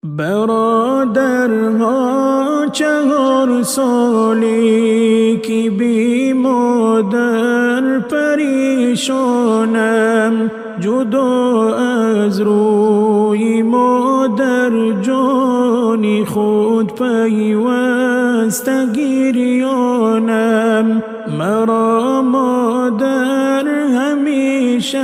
برادرها 4 سالی که بی مادر پریشانم، جدا از روی مادر جانی خود پیوسته گریانم. مرا مادر همیشه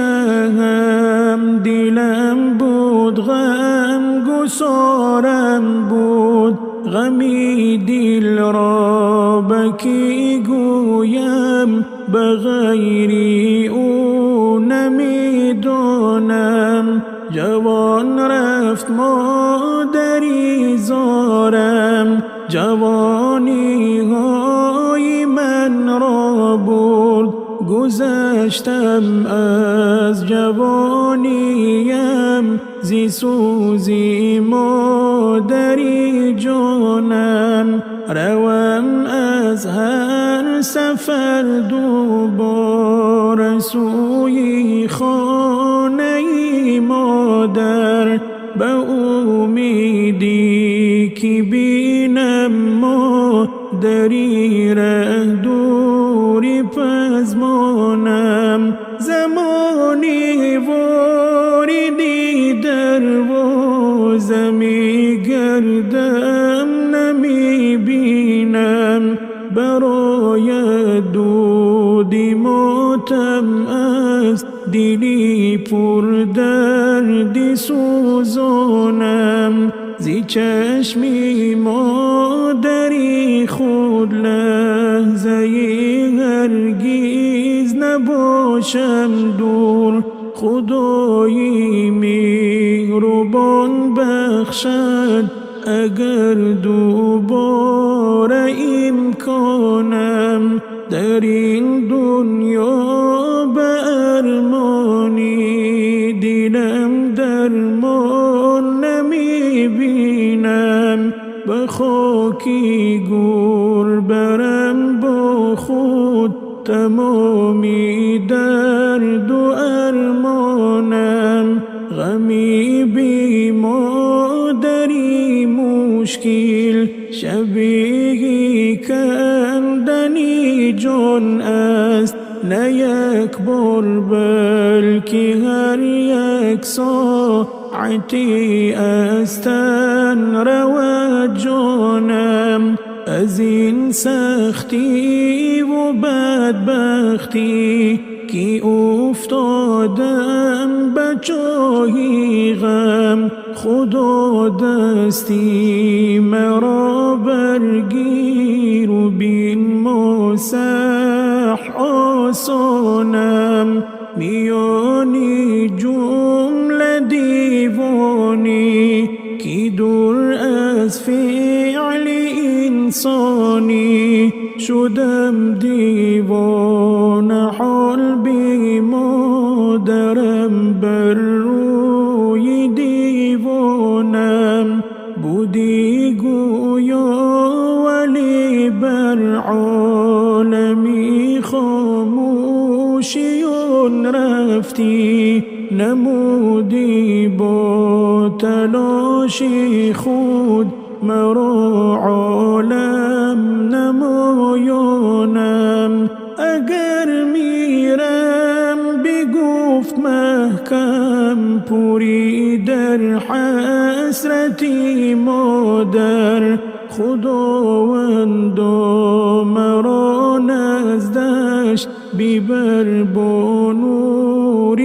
هم دلم بود، غم گسارم بود. غمی دل را به کی گویم، بغیری او نمیدانم. جوان رفت مادری زارم، جوانی های من را برد. گذشتم از جوانیم، زی سوزی مادری جانم. روم از هر سفر دوباره سوی خانه مادر، به امیدی که بینم مادری ره دوری پزمانم. زمانی واردی دروازه می گردم، نمی بینم. برای دودی ماتم است، دلی پر دردی سوزانم. زی چشمی مادری خود لحظه هرگز نباشم دور. خدای مهربان بخشد اگر دوباره امکانم. در این دنیا به ارمانی دلم درمان نمی بینم. به خاکی گور برم با خود، تمامی درد و ارمانم. غمی بی مادری مشکل، شبیه کندنی جان است. نه یک بار بلکه هر یک ساعتی از تن رود جانم. از این سختی و بدبختی که افتادم به جای غم، خدا دستی مرا برگیر و بین مسح آسانم. میانی جمله دیوانی که دور از فعل انسانی، شدم دیوانه حال بی مادرم. بر روی دیوانم بودی گویا، ولی بر عالمی خاموشیان رفتی. نمودی با تلاش خود مرا عالم نمایانم. اگر میرم بگفت محکم پوری در حسرتی مادر، خداوندا مرا نزدش ببر با نور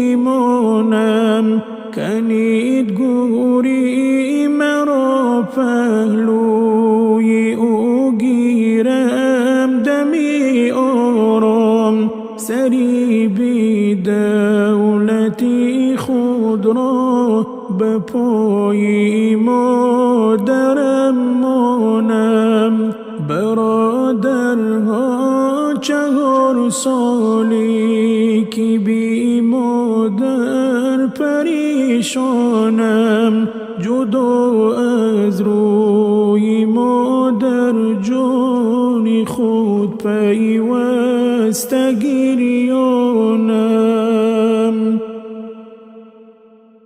ایمانم. کنید گوری مرا پهلوی او گیرم دمی آرام. سری بی دولتی خود را به پای مادرم مانم. برادرها 4 سالی که بی مادر پریشانم، جدا از روی مادر جانی خود پیوسته گریانم.